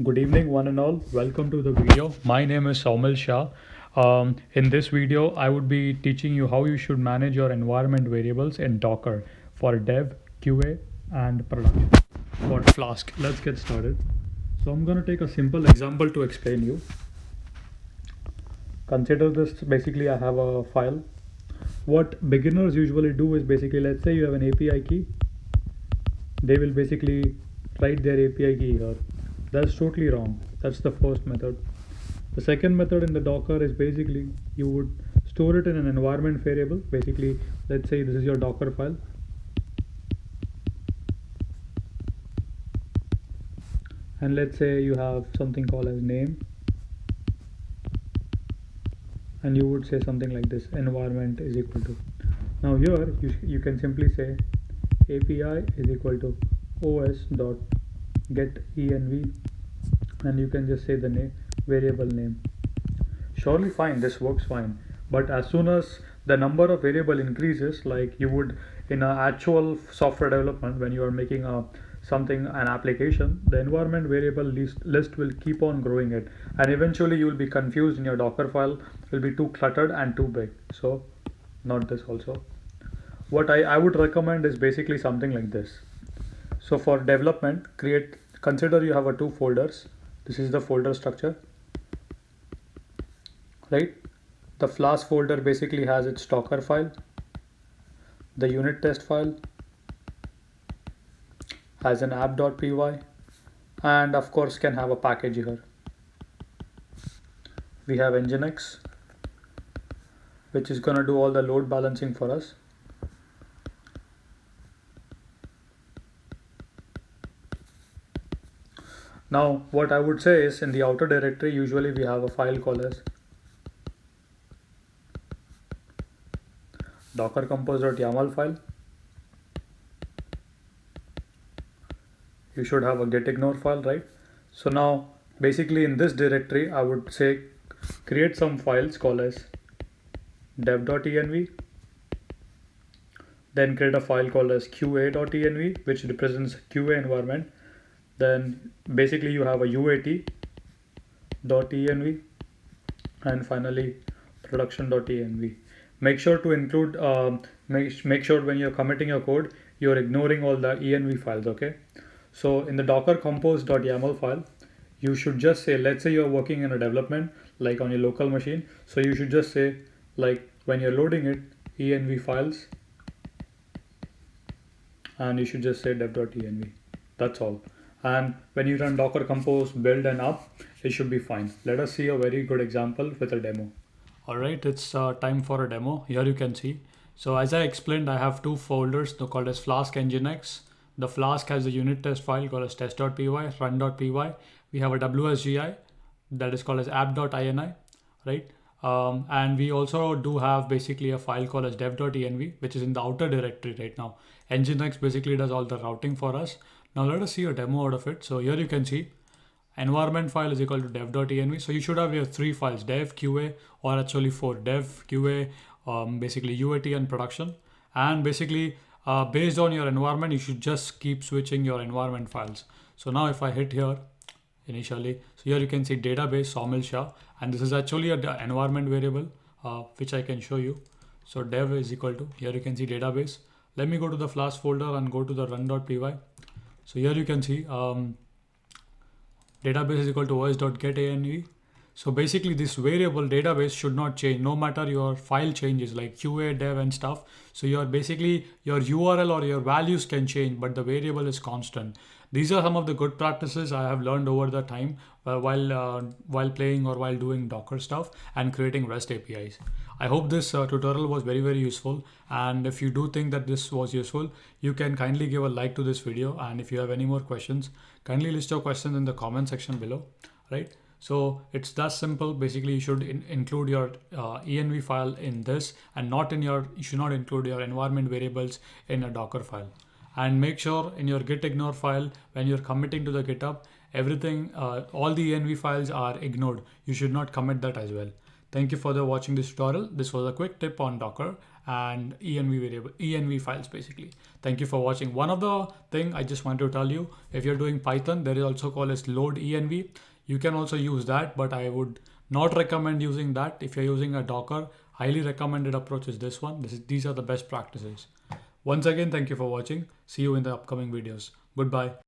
Good evening, one and all. Welcome to the video. My name is Saumil Shah. In this video, I would be teaching you how you should manage your environment variables in Docker for dev, QA, and production. For Flask, let's get started. So I'm going to take a simple example to explain you. Consider this basically I have a file. What beginners usually do is basically, let's say you have an API key. They will basically write their API key here. That's totally wrong. That's the first method. The second method in the Docker is basically you would store it in an environment variable. Basically, let's say this is your Docker file. And let's say you have something called as name. And you would say something like this, environment is equal to. Now here you can simply say API is equal to os dot get env, and you can just say the name, variable name. Surely fine, this works fine, but as soon as the number of variable increases, like you would in a actual software development, when you are making an application, the environment variable list will keep on growing it, and eventually you will be confused in your Docker file, will be too cluttered and too big. So not this also. What I would recommend is basically something like this. So for development, consider you have two folders. This is the folder structure, right? The Flask folder basically has its Docker file, the unit test file, has an app.py, and of course can have a package here. We have Nginx, which is gonna do all the load balancing for us. Now what I would say is in the outer directory usually we have a file called as docker compose.yaml file. You should have a getignore file, right? So now basically in this directory I would say create some files called as dev.env, then create a file called as qa.env, which represents QA environment. Then basically you have a uat.env, and finally production.env. Make sure to include make sure when you're committing your code you're ignoring all the env files, okay? So in the docker compose.yaml file, you should just say, let's say you're working in a development like on your local machine, so you should just say, like when you're loading it, env files, and you should just say dev.env. That's all. And when you run docker compose build and up, it should be fine. Let us see a very good example with a demo. All right, it's time for a demo. Here you can see. So as I explained, I have two folders called as Flask and Nginx. The Flask has a unit test file called as test.py, run.py. We have a WSGI that is called as app.ini, right? And we also do have basically a file called as dev.env, which is in the outer directory right now. Nginx basically does all the routing for us. Now let us see a demo out of it. So here you can see environment file is equal to dev.env. So you should have your three files, dev, QA, or actually four, dev, QA, basically UAT and production. And basically based on your environment, you should just keep switching your environment files. So now if I hit here initially, so here you can see database Saumil Shah, and this is actually an environment variable which I can show you. So dev is equal to, here you can see database. Let me go to the Flask folder and go to the run.py. So here you can see database is equal to os.getANV. So basically this variable database should not change no matter your file changes like QA, dev and stuff. So your basically your URL or your values can change, but the variable is constant. These are some of the good practices I have learned over the time while playing or while doing Docker stuff and creating REST APIs. I hope this tutorial was very useful, and if you do think that this was useful, you can kindly give a like to this video, and if you have any more questions, kindly list your questions in the comment section below, right? So it's that simple. Basically you should include your env file in this, and you should not include your environment variables in a Docker file. And make sure in your gitignore file, when you're committing to the GitHub, everything, all the env files are ignored. You should not commit that as well. Thank you for watching this tutorial. This was a quick tip on Docker, and env files basically. Thank you for watching. One of the thing I just want to tell you, if you're doing Python, there is also called as load env. You can also use that, but I would not recommend using that. If you're using a Docker, highly recommended approach is this one. These are the best practices. Once again, thank you for watching. See you in the upcoming videos. Goodbye.